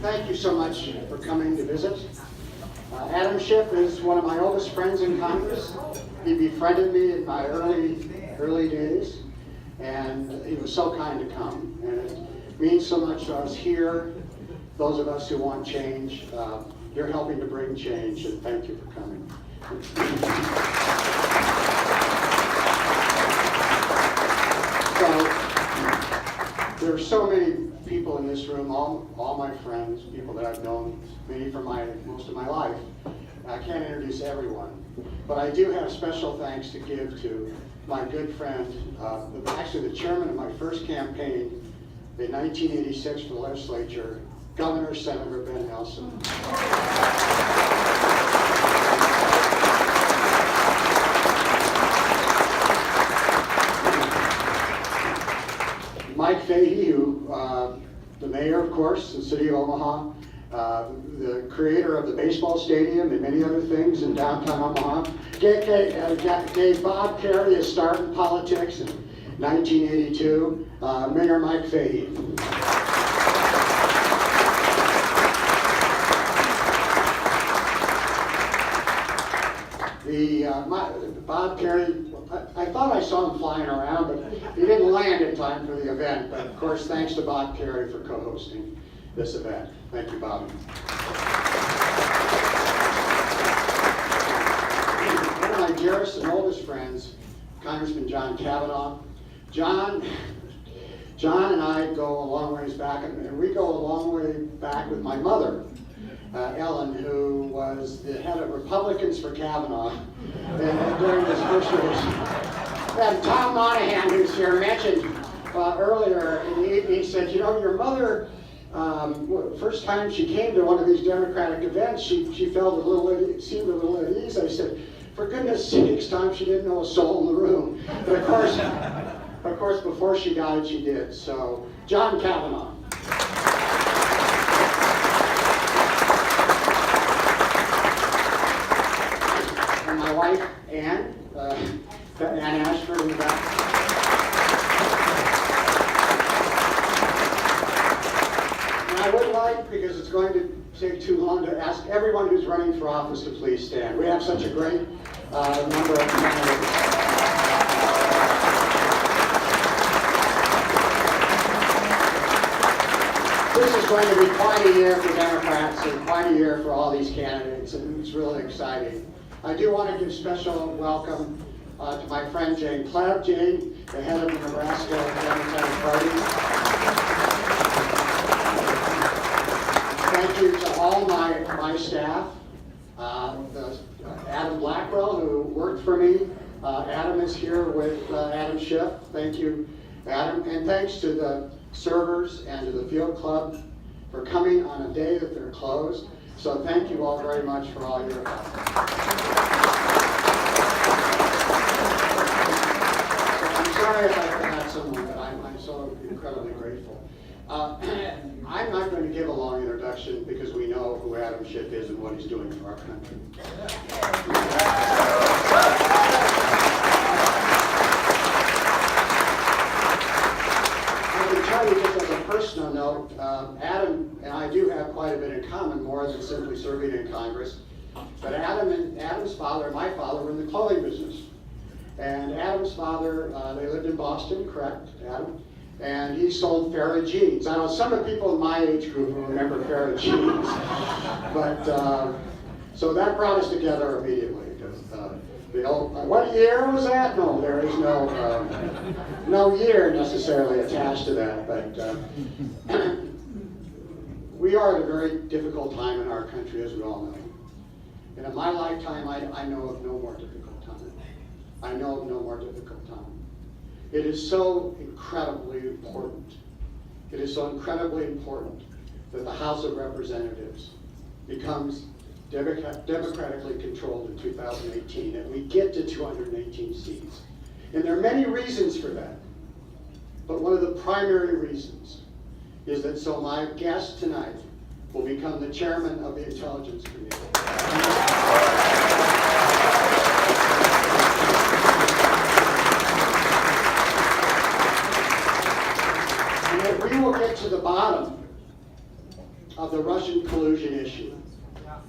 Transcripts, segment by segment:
Thank you so much for coming to visit. Adam Schiff is one of my oldest friends in Congress. He befriended me in my early days, and he was so kind to come. And it means so much to us here, those of us who want change. You're helping to bring change, and thank you for coming. So, there are so many people in this room, all my friends, people that I've known, many for most of my life. I can't introduce everyone, but I do have special thanks to give to my good friend, actually the chairman of my first campaign in 1986 for the legislature, Governor Senator Ben Nelson. Mike Fahey, the mayor, of course, the city of Omaha, the creator of the baseball stadium and many other things in downtown Omaha, gave Bob Kerrey a start in politics in 1982, Mayor Mike Fahey. Bob Kerrey, I thought I saw him flying around, but he didn't land in time for the event. But of course, thanks to Bob Kerrey for co-hosting this event. Thank you, Bob. One of my dearest and oldest friends, Congressman John Kavanaugh. John and I go a long ways back, and we go a long way back with my mother, Ellen, who was the head of Republicans for Kavanaugh during his first race. And Tom Monahan, who's here, mentioned earlier in the evening, said, you know, your mother, first time she came to one of these Democratic events, she seemed a little at ease. I said, for goodness sakes, Tom, she didn't know a soul in the room. But of course, before she died, she did. So, John Kavanaugh. My wife, Ann Ashford in the back. And I would like, because it's going to take too long, to ask everyone who's running for office to please stand. We have such a great number of candidates. This is going to be quite a year for Democrats and quite a year for all these candidates, and it's really exciting. I do want to give special welcome to my friend Jane Pleb. Jane, the head of the Nebraska Democratic Party. Thank you to all my staff. Adam Blackwell, who worked for me. Adam is here with Adam Schiff. Thank you, Adam. And thanks to the servers and to the field club for coming on a day that they're closed. So thank you all very much for all your help. I'm sorry if I forgot someone, but I'm so incredibly grateful. I'm not going to give a long introduction because we know who Adam Schiff is and what he's doing for our country. I can tell you just as a personal note, Adam and I do have quite a bit in common, more than simply serving in Congress. But Adam's father and my father were in the clothing business. And Adam's father, they lived in Boston, correct, Adam? And he sold Farrah jeans. I know some of the people in my age group will remember Farrah jeans. But, so that brought us together immediately. What year was that? No, there is no year necessarily attached to that. But we are at a very difficult time in our country, as we all know. And in my lifetime, I know of no more difficult time. I know of no more difficult time. It is so incredibly important. It is so incredibly important that the House of Representatives becomes democratically controlled in 2018, and we get to 218 seats. And there are many reasons for that. But one of the primary reasons is that so my guest tonight will become the chairman of the Intelligence Committee. And if we will get to the bottom of the Russian collusion issue.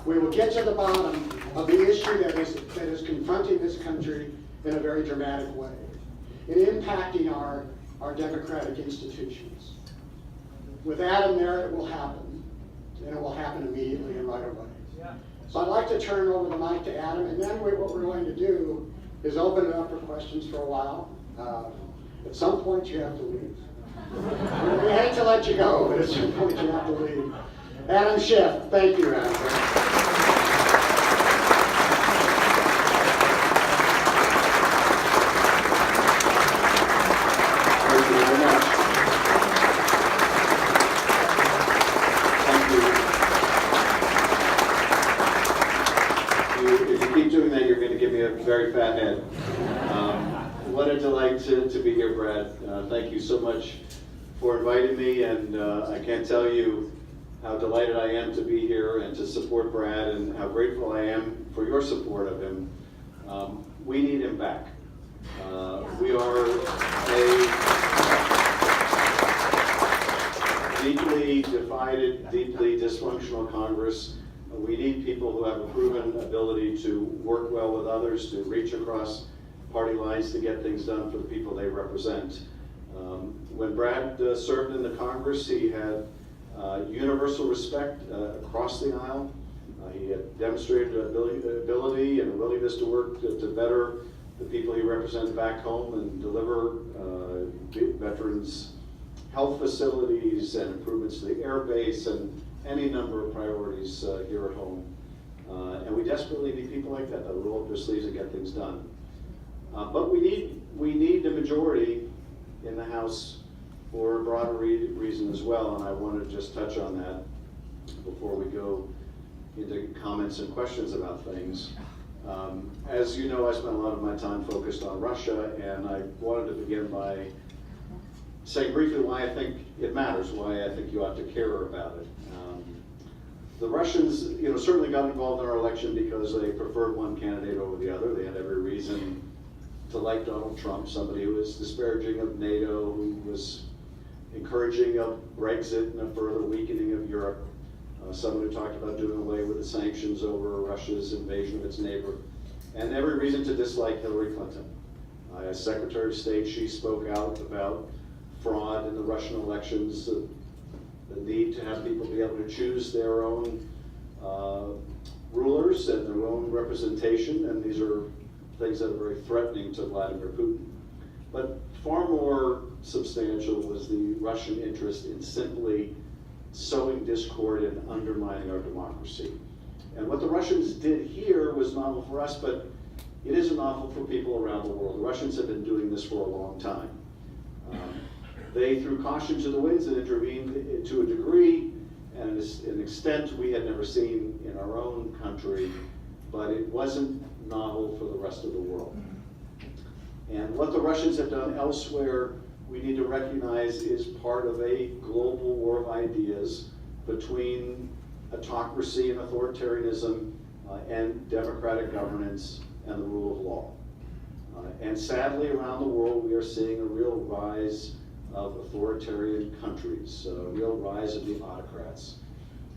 We will get to the bottom of the issue that is confronting this country in a very dramatic way and impacting our democratic institutions. With Adam there, it will happen, and it will happen immediately and right away. So I'd like to turn over the mic to Adam, and then what we're going to do is open it up for questions for a while. At some point, you have to leave. We hate to let you go, but at some point, you have to leave. Adam Schiff, thank you, Adam. Thank you very much. Thank you. If you keep doing that, you're going to give me a very fat head. What a delight to be here, Brad. Thank you so much for inviting me, and I can't tell you how delighted I am to be here and to support Brad, and how grateful I am for your support of him. We need him back. We are a deeply divided, deeply dysfunctional Congress. We need people who have a proven ability to work well with others, to reach across party lines to get things done for the people they represent. When Brad served in the Congress, he had universal respect across the aisle. He had demonstrated ability and a willingness to work to better the people he represented back home and deliver veterans' health facilities and improvements to the air base and any number of priorities here at home. And we desperately need people like that will roll up their sleeves and get things done. But we need the majority in the House for a broader reason as well, and I want to just touch on that before we go into comments and questions about things. As you know, I spent a lot of my time focused on Russia, and I wanted to begin by saying briefly why I think it matters, why I think you ought to care about it. The Russians, certainly got involved in our election because they preferred one candidate over the other. They had every reason to like Donald Trump, somebody who was disparaging of NATO, who was encouraging of Brexit and a further weakening of Europe, someone who talked about doing away with the sanctions over Russia's invasion of its neighbor, and every reason to dislike Hillary Clinton. As Secretary of State, she spoke out about fraud in the Russian elections, the need to have people be able to choose their own rulers and their own representation, and these are things that are very threatening to Vladimir Putin. But far more substantial was the Russian interest in simply sowing discord and undermining our democracy. And what the Russians did here was novel for us, but it isn't novel for people around the world. The Russians have been doing this for a long time. They threw caution to the winds and intervened to a degree and an extent we had never seen in our own country, but it wasn't novel for the rest of the world. And what the Russians have done elsewhere, we need to recognize is part of a global war of ideas between autocracy and authoritarianism and democratic governance and the rule of law. And sadly, around the world, we are seeing a real rise of authoritarian countries, a real rise of the autocrats.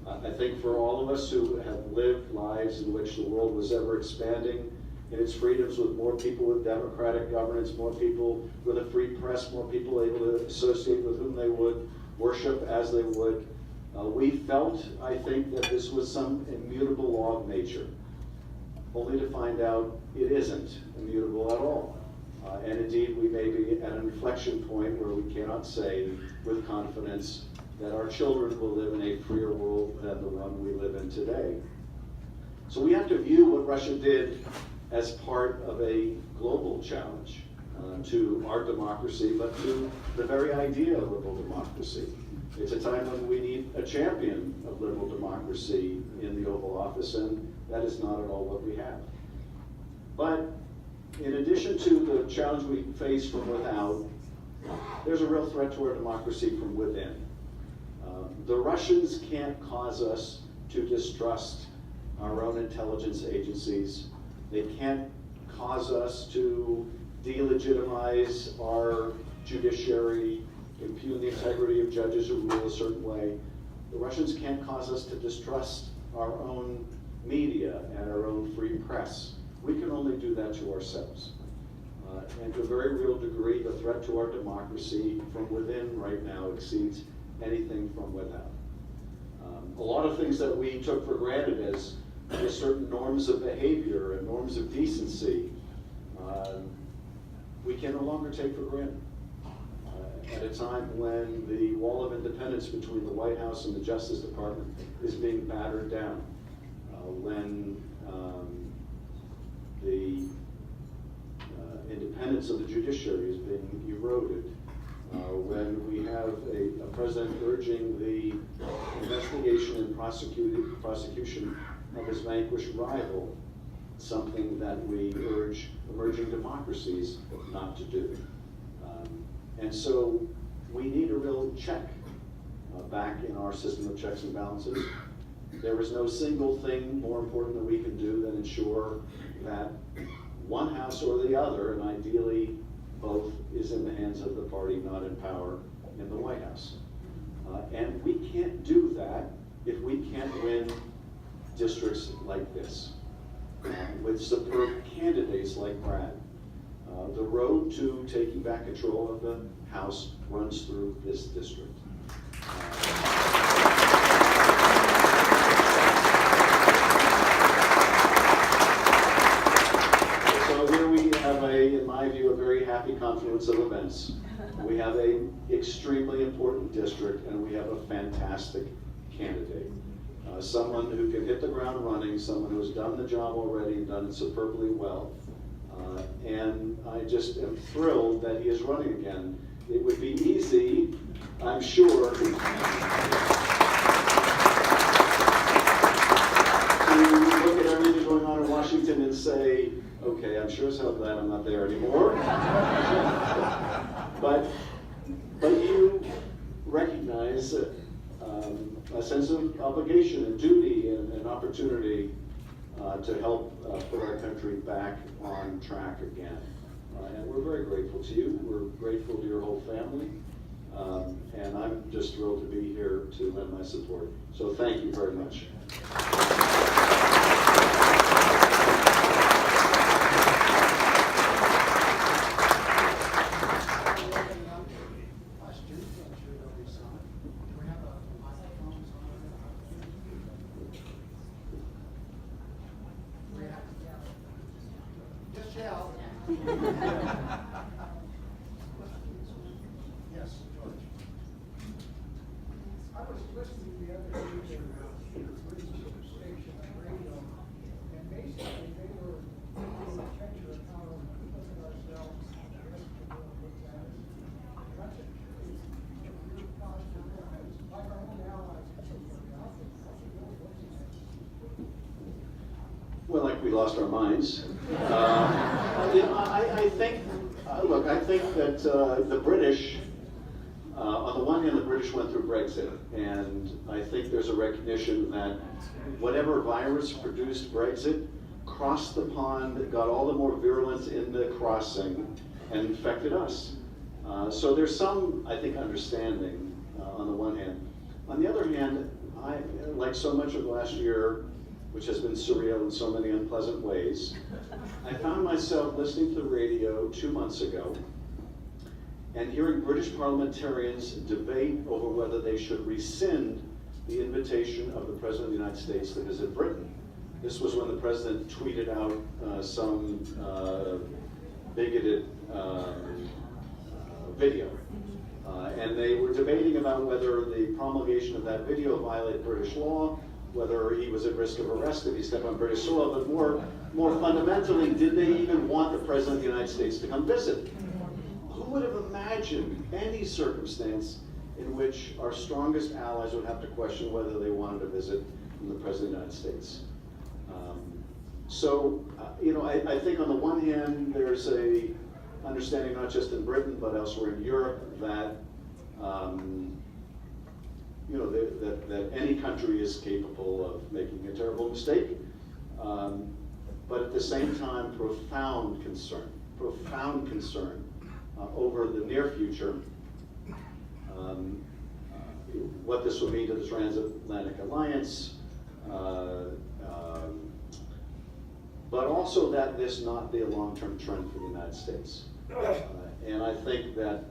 I think for all of us who have lived lives in which the world was ever expanding in its freedoms, with more people with democratic governance, more people with a free press, more people able to associate with whom they would, worship as they would, we felt, I think, that this was some immutable law of nature, only to find out it isn't immutable at all. And indeed, we may be at an inflection point where we cannot say with confidence that our children will live in a freer world than the one we live in today. So we have to view what Russia did as part of a global challenge to our democracy, but to the very idea of liberal democracy. It's a time when we need a champion of liberal democracy in the Oval Office, and that is not at all what we have. But in addition to the challenge we face from without, there's a real threat to our democracy from within. The Russians can't cause us to distrust our own intelligence agencies. They can't cause us to delegitimize our judiciary, impugn the integrity of judges who rule a certain way. The Russians can't cause us to distrust our own media and our own free press. We can only do that to ourselves. And to a very real degree, the threat to our democracy from within right now exceeds anything from without. A lot of things that we took for granted as certain norms of behavior and norms of decency, we can no longer take for granted. At a time when the wall of independence between the White House and the Justice Department is being battered down, when the independence of the judiciary is being eroded, when we have a president urging the investigation and prosecution of his vanquished rival, something that we urge emerging democracies not to do. And so we need a real check back in our system of checks and balances. There is no single thing more important that we can do than ensure that one house or the other, and ideally both, is in the hands of the party not in power in the White House. And we can't do that if we can't win districts like this, with superb candidates like Brad. The road to taking back control of the House runs through this district. So here we have in my view, a very happy confluence of events. We have an extremely important district, and we have a fantastic candidate. Someone who can hit the ground running, someone who's done the job already and done it superbly well. And I just am thrilled that he is running again. It would be easy, I'm sure, to look at everything going on in Washington and say, okay, I'm sure as hell glad I'm not there anymore. But you recognize a sense of obligation and duty and opportunity to help put our country back on track again. And we're very grateful to you. We're grateful to your whole family. And I'm just thrilled to be here to lend my support. So thank you very much. Yes, George. I was listening the other day to your British station on radio, and basically they were taking a picture of how we look at ourselves and the rest of the world looks at us. And I think if you're positive, like our own allies, I think the world looks at us. Well, like we lost our minds. I think, look, I think that the British, on the one hand, the British went through Brexit, and I think there's a recognition that whatever virus produced Brexit crossed the pond, got all the more virulence in the crossing, and infected us. So there's some, I think, understanding on the one hand. On the other hand, I, like so much of last year, which has been surreal in so many unpleasant ways, I found myself listening to the radio 2 months ago and hearing British parliamentarians debate over whether they should rescind the invitation of the President of the United States to visit Britain. This was when the President tweeted out some bigoted video. And they were debating about whether the promulgation of that video violated British law, whether he was at risk of arrest if he stepped on British soil, but more fundamentally, did they even want the President of the United States to come visit? Who would have imagined any circumstance in which our strongest allies would have to question whether they wanted to visit the President of the United States? I think on the one hand, there's a understanding not just in Britain, but elsewhere in Europe, that that any country is capable of making a terrible mistake, but at the same time, profound concern over the near future, what this would mean to the transatlantic alliance, but also that this not be a long-term trend for the United States. And I think that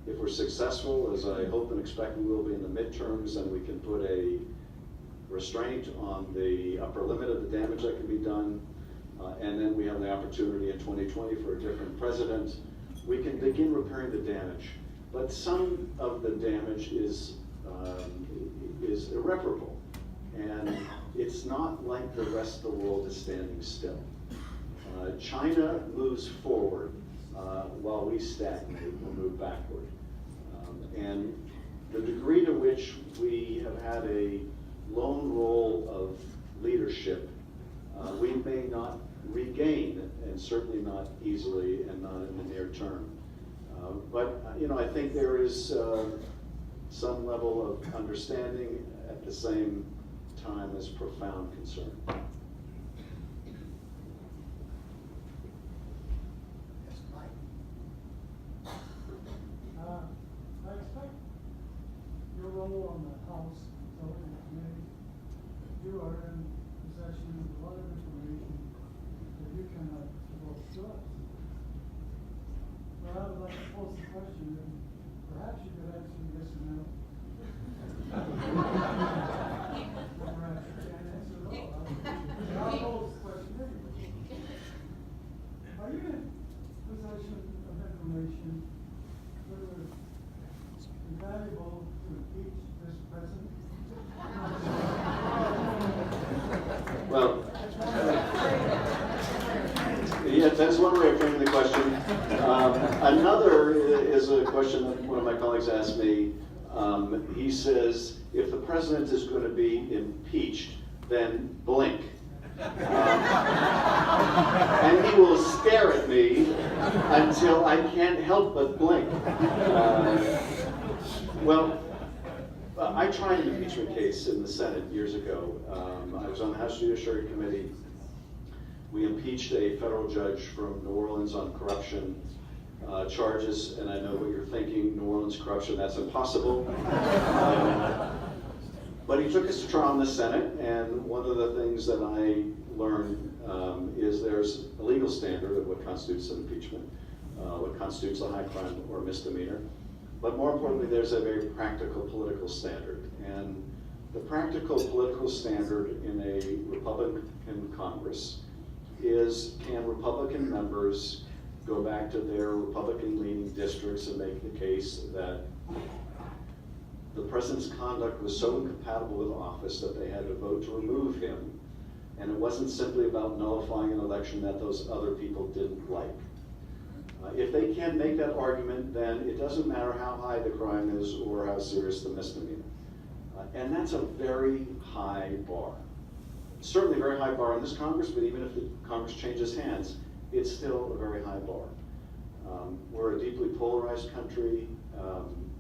if we're successful, as I hope and expect we will be in the midterms, then we can put a restraint on the upper limit of the damage that can be done, and then we have the opportunity in 2020 for a different president. We can begin repairing the damage, but some of the damage is irreparable, and it's not like the rest of the world is standing still. China moves forward while we stagnate or move backward. And the degree to which we have had a lone role of leadership, we may not regain, and certainly not easily and not in the near term. But I think there is some level of understanding at the same time as profound concern. I expect your role on the House Intelligence Committee, you are in possession of a lot of information that you cannot divulge to us. But I would like to pose the question, and perhaps you could answer yes or no. Or perhaps you can't answer at all. I'll pose the question anyway. Are you in possession of information that would be valuable to impeach this president? Well, yeah, that's one way of framing the question. Another is a question that one of my colleagues asked me. He says, if the president is going to be impeached, then blink. And he will stare at me until I can't help but blink. I tried an impeachment case in the Senate years ago. I was on the House Judiciary Committee. We impeached a federal judge from New Orleans on corruption charges, and I know what you're thinking, New Orleans corruption, that's impossible. But he took us to trial in the Senate, and one of the things that I learned is there's a legal standard of what constitutes an impeachment, what constitutes a high crime or misdemeanor. But more importantly, there's a very practical political standard. And the practical political standard in a Republican Congress is, can Republican members go back to their Republican-leaning districts and make the case that the president's conduct was so incompatible with office that they had to vote to remove him, and it wasn't simply about nullifying an election that those other people didn't like. If they can't make that argument, then it doesn't matter how high the crime is or how serious the misdemeanor. And that's a very high bar. Certainly a very high bar in this Congress, but even if the Congress changes hands, it's still a very high bar. We're a deeply polarized country,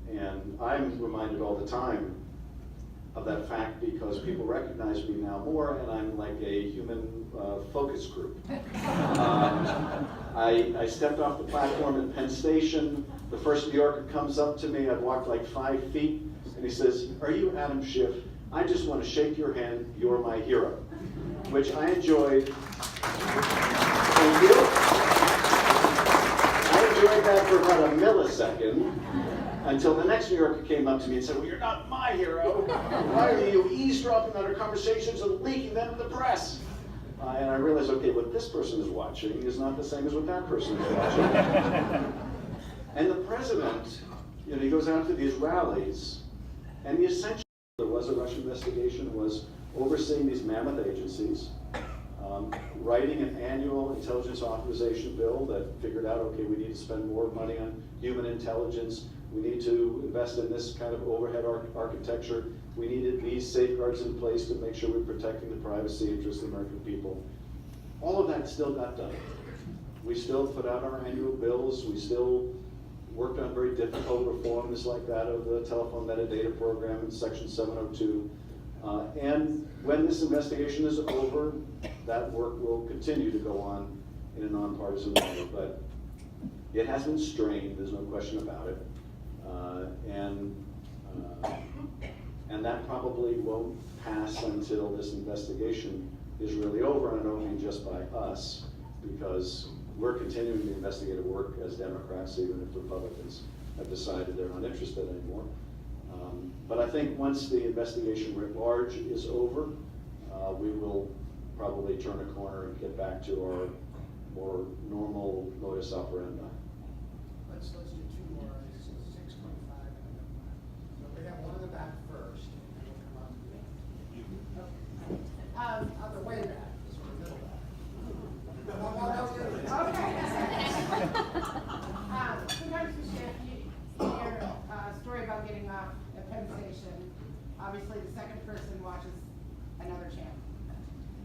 and I'm reminded all the time of that fact because people recognize me now more, and I'm like a human focus group. I stepped off the platform at Penn Station. The first New Yorker comes up to me, I'd walked like 5 feet, and he says, "Are you Adam Schiff? I just want to shake your hand, you're my hero," which I enjoyed. Thank you. I enjoyed that for about a millisecond, until the next New Yorker came up to me and said, "Well, you're not my hero. Why are you eavesdropping on our conversations and leaking them to the press?" And I realized, okay, what this person is watching is not the same as what that person is watching. And the president, he goes out to these rallies, and the essential, there was a Russian investigation, was overseeing these mammoth agencies, writing an annual intelligence authorization bill that figured out, okay, we need to spend more money on human intelligence. We need to invest in this kind of overhead architecture. We needed these safeguards in place to make sure we're protecting the privacy interests of the American people. All of that still got done. We still put out our annual bills. We still worked on very difficult reforms like that of the telephone metadata program in Section 702. And when this investigation is over, that work will continue to go on in a nonpartisan way. But it has been strained, there's no question about it. And And that probably won't pass until this investigation is really over, and only just by us, because we're continuing the investigative work as Democrats, even if Republicans have decided they're not interested anymore. But I think once the investigation writ large is over, we will probably turn a corner and get back to our more normal modus operandi. Let's do two more, it's 6:25 and then one. So we have one in the back first, and then we'll come up. On the way back, sort of middle back. Sometimes we hear a story about getting off at Penn Station. Obviously, the second person watches another channel.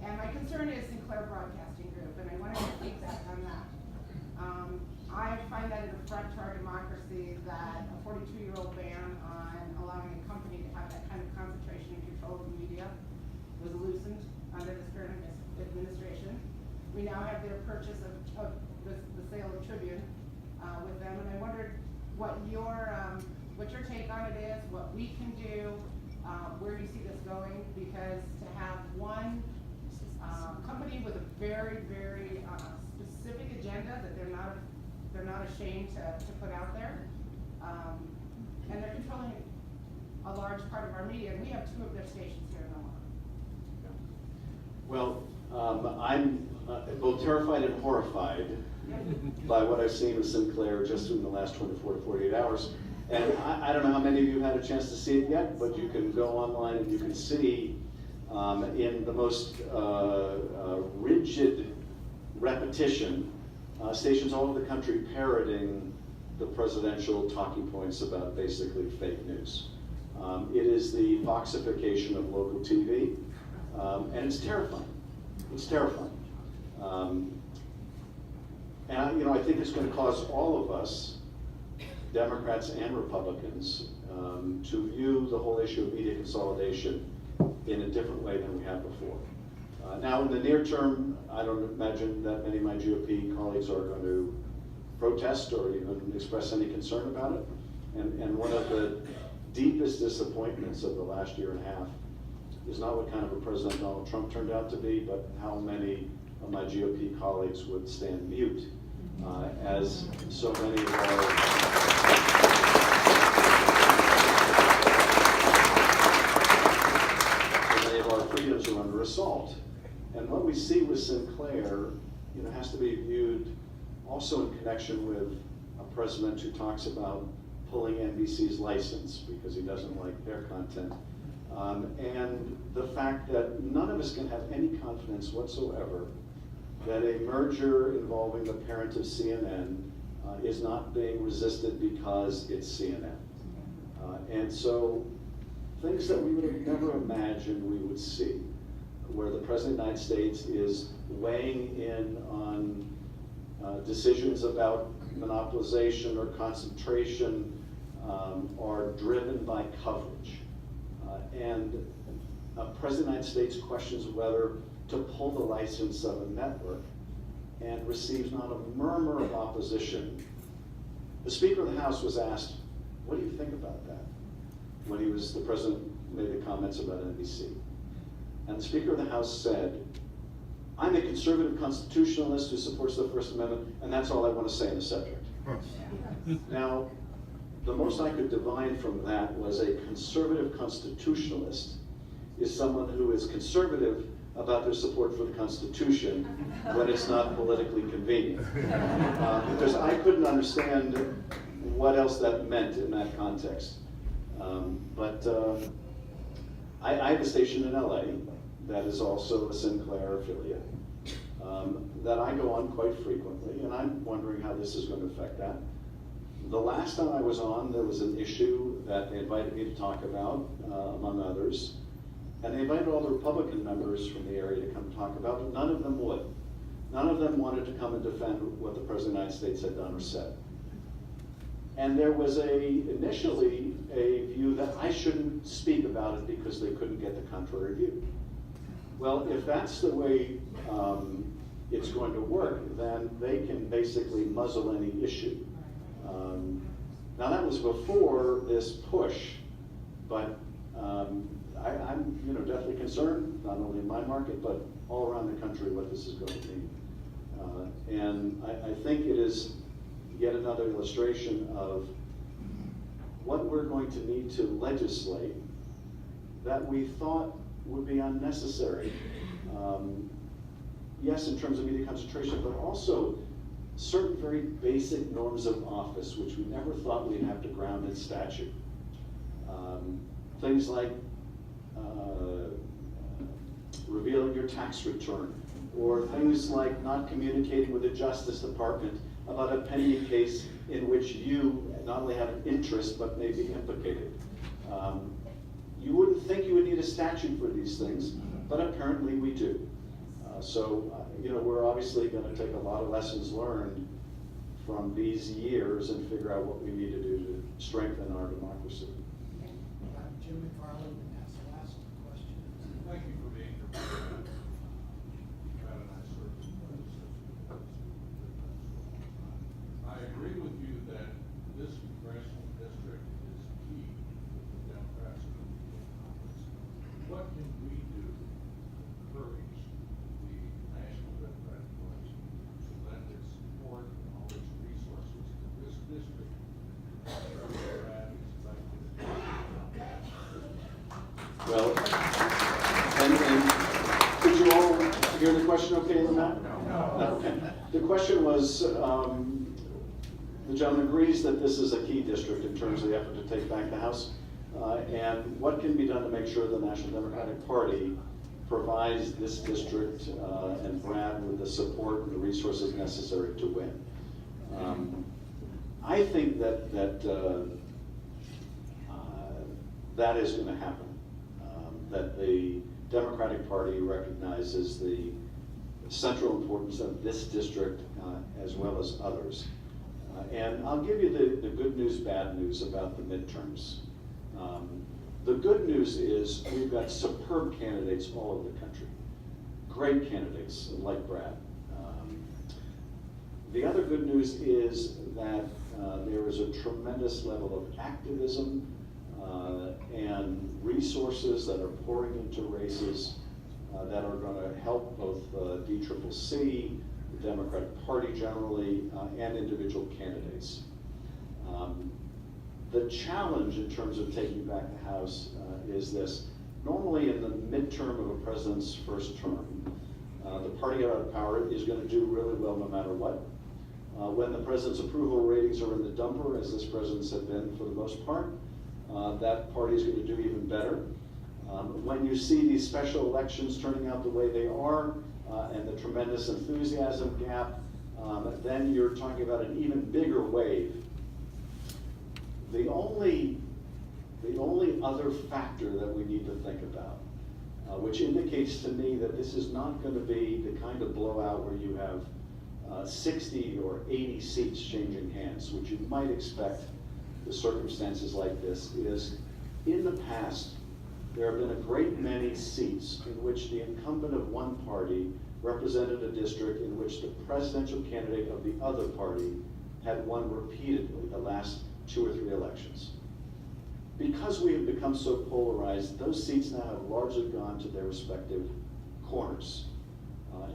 And my concern is Sinclair Broadcasting Group, and I wanted to take that on that. I find that an affront to our democracy that a 42-year-old ban on allowing a company to have that kind of concentration and control of the media was loosened under this current administration. We now have their purchase of the sale of Tribune with them, and I wondered what your take on it is, what we can do, where you see this going, because to have one company with a very, very specific agenda that they're not ashamed to put out there, and they're controlling a large part of our media, and we have 2 of their stations here in Omaha. Well, I'm both terrified and horrified by what I've seen with Sinclair just in the last 24 to 48 hours. And I don't know how many of you had a chance to see it yet, but you can go online and you can see in the most rigid repetition, stations all over the country parroting the presidential talking points about basically fake news. It is the Foxification of local TV, and it's terrifying. It's terrifying. And I think it's going to cause all of us, Democrats and Republicans, to view the whole issue of media consolidation in a different way than we have before. Now, in the near term, I don't imagine that many of my GOP colleagues are going to protest or even express any concern about it. And one of the deepest disappointments of the last year and a half is not what kind of a president Donald Trump turned out to be, but how many of my GOP colleagues would stand mute as so many of our freedoms are under assault. And what we see with Sinclair, has to be viewed also in connection with a president who talks about pulling NBC's license because he doesn't like their content. And the fact that none of us can have any confidence whatsoever that a merger involving the parent of CNN is not being resisted because it's CNN. And so things that we would have never imagined we would see, where the President of the United States is weighing in on decisions about monopolization or concentration are driven by coverage. And President of the United States questions whether to pull the license of a network and receives not a murmur of opposition. The Speaker of the House was asked, what do you think about that? When the President made the comments about NBC. And the Speaker of the House said, I'm a conservative constitutionalist who supports the First Amendment, and that's all I want to say on the subject. Now, the most I could divine from that was a conservative constitutionalist is someone who is conservative about their support for the Constitution when it's not politically convenient. Because I couldn't understand what else that meant in that context. But I have a station in LA that is also a Sinclair affiliate that I go on quite frequently, and I'm wondering how this is going to affect that. The last time I was on, there was an issue that they invited me to talk about, among others, and they invited all the Republican members from the area to come talk about, but none of them would. None of them wanted to come and defend what the President of the United States had done or said. And there was initially a view that I shouldn't speak about it because they couldn't get the contrary view. Well, if that's the way it's going to work, then they can basically muzzle any issue. Now that was before this push But I'm definitely concerned, not only in my market, but all around the country, what this is going to mean. And I think it is yet another illustration of what we're going to need to legislate that we thought would be unnecessary. Yes, in terms of media concentration, but also certain very basic norms of office, which we never thought we'd have to ground in statute. Things like revealing your tax return, or things like not communicating with the Justice Department about a pending case in which you not only have an interest, but may be implicated. You wouldn't think you would need a statute for these things, but apparently we do. We're obviously going to take a lot of lessons learned from these years and figure out what we need to do to strengthen our democracy. Jim McFarland asked the last question. Thank you for being here. Brad and I served as I agree with you that this congressional district is key to the Democrats. What can we do to encourage the National Democratic Party to lend its support and all its resources to this district? Brad is elected. Well, and did you all hear the question okay in the map? No. Okay. The question was, the gentleman agrees that this is a key district in terms of the effort to take back the House. And what can be done to make sure the National Democratic Party provides this district and Brad with the support and the resources necessary to win? I think that that is going to happen. That the Democratic Party recognizes the central importance of this district as well as others. And I'll give you the good news, bad news about the midterms. The good news is we've got superb candidates all over the country. Great candidates like Brad. The other good news is that there is a tremendous level of activism and resources that are pouring into races that are going to help both DCCC, the Democratic Party generally, and individual candidates. The challenge in terms of taking back the House is this. Normally in the midterm of a president's first term, the party out of power is going to do really well no matter what. When the president's approval ratings are in the dumper, as this president's have been for the most part, that party is going to do even better. When you see these special elections turning out the way they are, and the tremendous enthusiasm gap, then you're talking about an even bigger wave. The only other factor that we need to think about, which indicates to me that this is not going to be the kind of blowout where you have 60 or 80 seats changing hands, which you might expect the circumstances like this, is in the past there have been a great many seats in which the incumbent of one party represented a district in which the presidential candidate of the other party had won repeatedly the last 2 or 3 elections. Because we have become so polarized, those seats now have largely gone to their respective corners.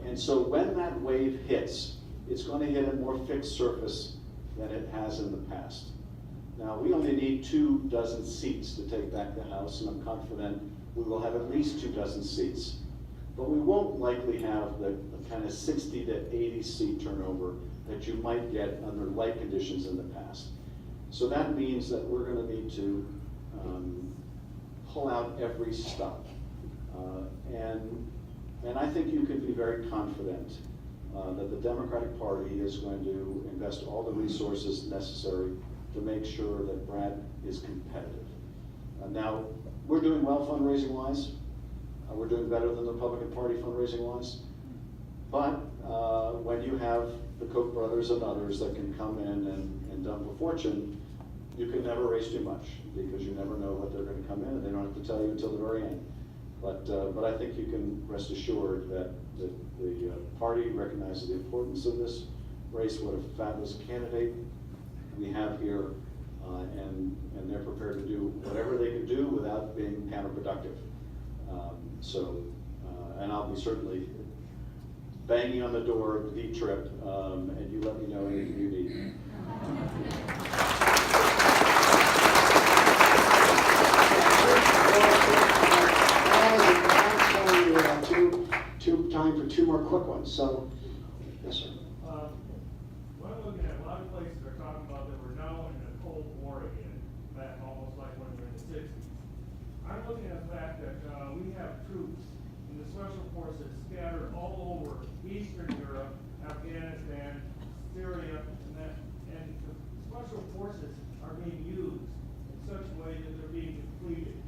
And so when that wave hits, it's going to hit a more fixed surface than it has in the past. Now, we only need 24 seats to take back the House, and I'm confident we will have at least 24 seats. But we won't likely have the kind of 60 to 80 seat turnover that you might get under like conditions in the past. So that means that we're going to need to pull out every stop. And I think you can be very confident that the Democratic Party is going to invest all the resources necessary to make sure that Brad is competitive. Now, we're doing well fundraising-wise. We're doing better than the Republican Party fundraising-wise. But when you have the Koch brothers and others that can come in and dump a fortune, you can never raise too much because you never know what they're going to come in, and they don't have to tell you until the very end. But I think you can rest assured that the party recognizes the importance of this race. What a fabulous candidate we have here. and they're prepared to do whatever they can do without being counterproductive. And I'll be certainly banging on the door of the V-trip, and you let me know anything you need. Time for two more quick ones, so, yes, sir. What I'm looking at, a lot of places are talking about that we're now in a Cold War again, back almost like when we were in the '60s. I'm looking at the fact that we have troops in the special forces scattered all over Eastern Europe, Afghanistan, Syria, and the special forces are being used in such a way that they're being depleted.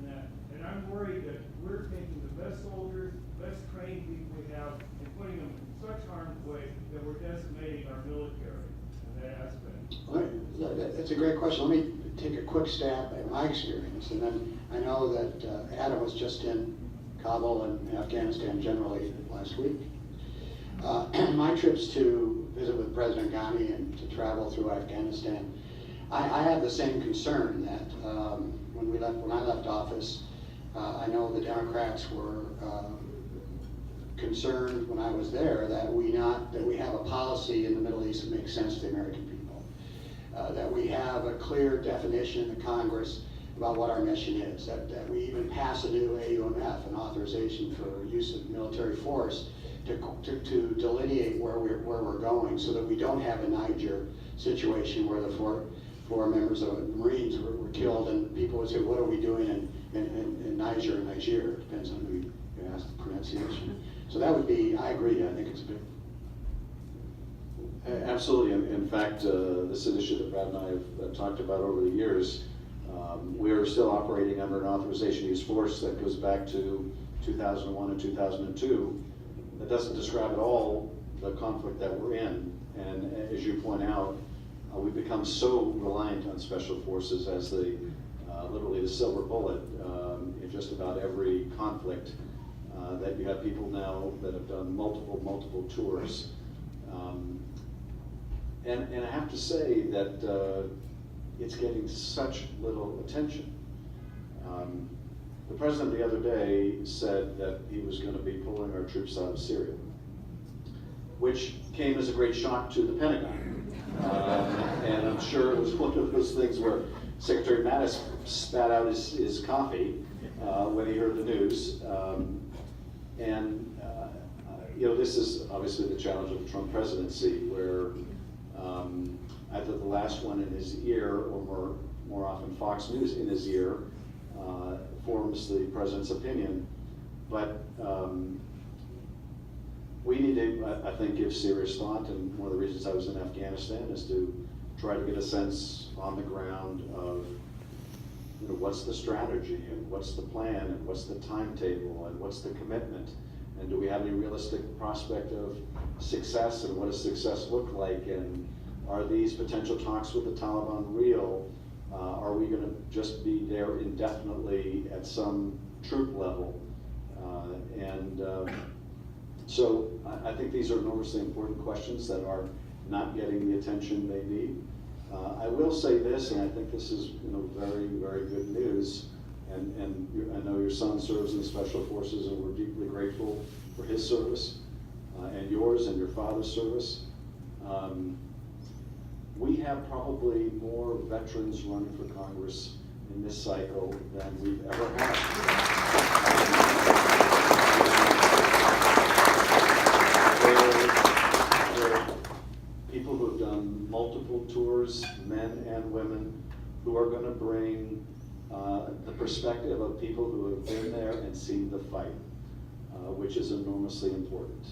And I'm worried that we're taking the best soldiers, best trained people we have, and putting them in such harm's way that we're decimating our military in that aspect. All right, that's a great question. Let me take a quick stab at my experience, and then I know that Adam was just in Kabul and Afghanistan generally last week. My trips to visit with President Ghani and to travel through Afghanistan, I have the same concern that when I left office, I know the Democrats were concerned when I was there that we have a policy in the Middle East that makes sense to the American people, that we have a clear definition in the Congress about what our mission is, that we even pass a new AUMF, an authorization for use of military force, to delineate where we're going, so that we don't have a Niger situation where the four members of the Marines were killed, and people would say, what are we doing in Niger and Niger? Depends on who you ask the pronunciation. So that would be, I agree, I think it's a big. Absolutely. In fact, this is an issue that Brad and I have talked about over the years. We are still operating under an authorization use force that goes back to 2001 and 2002. That doesn't describe at all the conflict that we're in. And as you point out, we've become so reliant on special forces as literally the silver bullet in just about every conflict, that you have people now that have done multiple tours. And I have to say that it's getting such little attention. The president the other day said that he was going to be pulling our troops out of Syria, which came as a great shock to the Pentagon. And I'm sure it was one of those things where Secretary Mattis spat out his coffee when he heard the news. This is obviously the challenge of the Trump presidency, where either the last one in his ear, or more often Fox News in his ear, forms the president's opinion. But we need to, I think, give serious thought, and one of the reasons I was in Afghanistan is to try to get a sense on the ground of what's the strategy, and what's the plan, and what's the timetable, and what's the commitment, and do we have any realistic prospect of success, and what does success look like, and are these potential talks with the Taliban real? Are we going to just be there indefinitely at some troop level? So I think these are enormously important questions that are not getting the attention they need. I will say this, and I think this is very, very good news, and I know your son serves in the Special Forces, and we're deeply grateful for his service, and yours and your father's service. We have probably more veterans running for Congress in this cycle than we've ever had. They're people who have done multiple tours, men and women, who are going to bring the perspective of people who have been there and seen the fight, which is enormously important.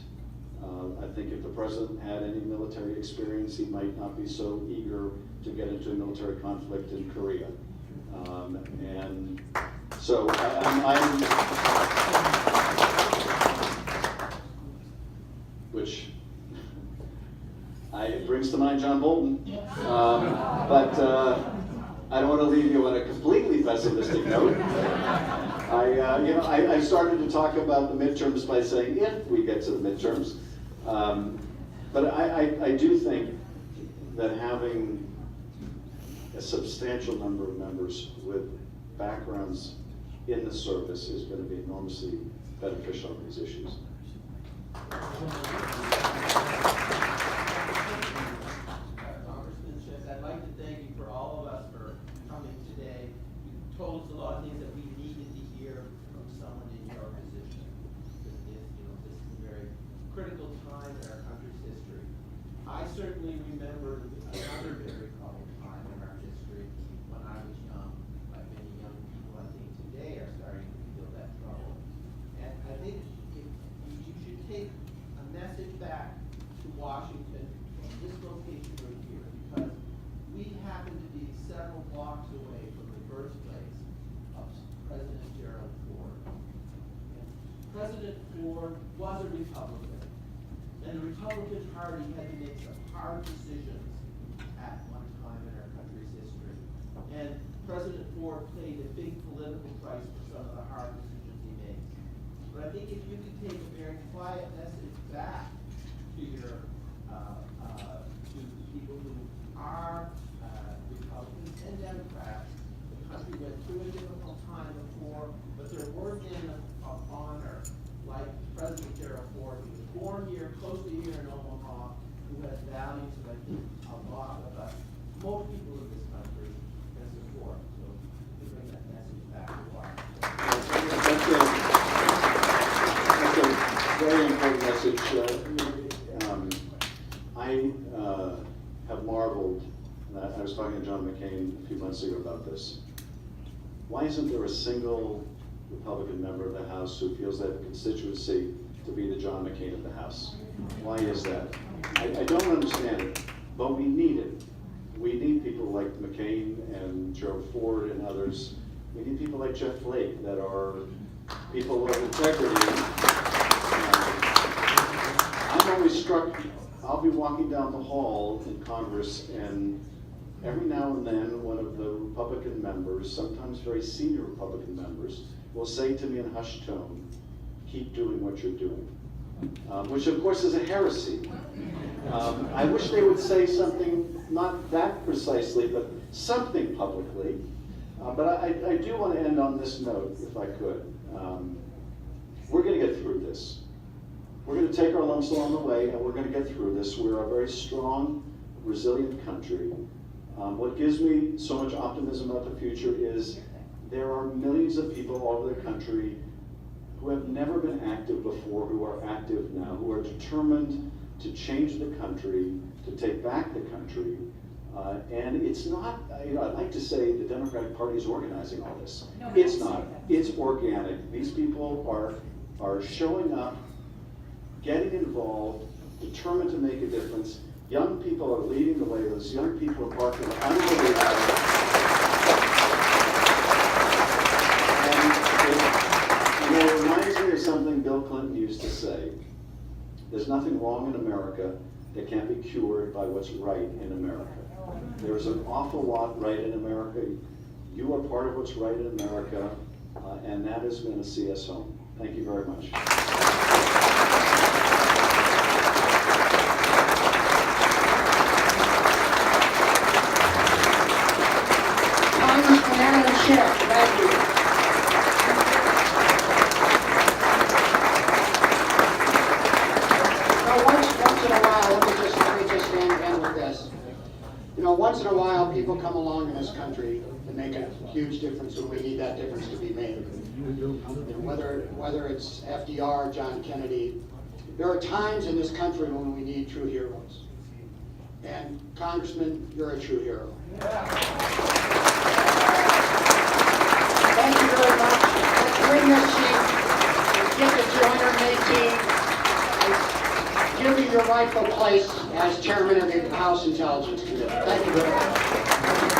I think if the president had any military experience, he might not be so eager to get into a military conflict in Korea. And so it brings to mind John Bolton. But I don't want to leave you on a completely pessimistic note. I started to talk about the midterms by saying if we get to the midterms. But I do think that having a substantial number of members with backgrounds in the service is going to be enormously beneficial on these issues. Congressman Schiff, I'd like to thank you for all of us for coming today. You told us a lot of things that we needed to hear from someone in your position. This is a very critical time in our country's history. I certainly remember another very troubled time in our history when I was young. Like many young people, I think today are starting to feel that trouble. And I think if you should take a message back to Washington from this location right here, because we happen to be several blocks away from the birthplace of President Gerald Ford. And President Ford was a Republican, and the Republican Party had to make some hard decisions at one time in our country's history. And President Ford paid a big political price for some of the hard decisions he made. But I think if you could take a very quiet message back to your to people who are Republicans and Democrats, the country went through a difficult time before, but there were men of honor like President Gerald Ford, who was born here, close to here in Omaha, who has values that I think a lot of us, most people in this country, can support. So to bring that message back to Washington. That's a very important message. I have marveled, and I was talking to John McCain a few months ago about this. Why isn't there a single Republican member of the House who feels that constituency to be the John McCain of the House? Why is that? I don't understand it, but we need it. We need people like McCain and Gerald Ford and others. We need people like Jeff Flake that are people of integrity. I'm always struck, I'll be walking down the hall in Congress, and every now and then one of the Republican members, sometimes very senior Republican members, will say to me in hushed tone, "Keep doing what you're doing," which of course is a heresy. I wish they would say something, not that precisely, but something publicly. But I do want to end on this note, if I could. We're going to get through this. We're going to take our lumps along the way, and we're going to get through this. We're a very strong, resilient country. What gives me so much optimism about the future is there are millions of people all over the country who have never been active before, who are active now, who are determined to change the country, to take back the country. And it's not, I'd like to say the Democratic Party is organizing all this. No, It's not. It's organic. These people are showing up, getting involved, determined to make a difference. Young people are leading the way. Those young people are barking unbelievable. And it reminds me of something Bill Clinton used to say. There's nothing wrong in America that can't be cured by what's right in America. There's an awful lot right in America. You are part of what's right in America, and that is going to see us home. Thank you very much. Congressman Schiff, thank you. End with this. Once in a while, people come along in this country and make a huge difference when we need that difference to be made. Whether it's FDR, John Kennedy, there are times in this country when we need true heroes. And Congressman, you're a true hero. Thank you very much. Let's bring this sheet, get to 218. Give you your rightful place as chairman of the House Intelligence Committee. Thank you very much.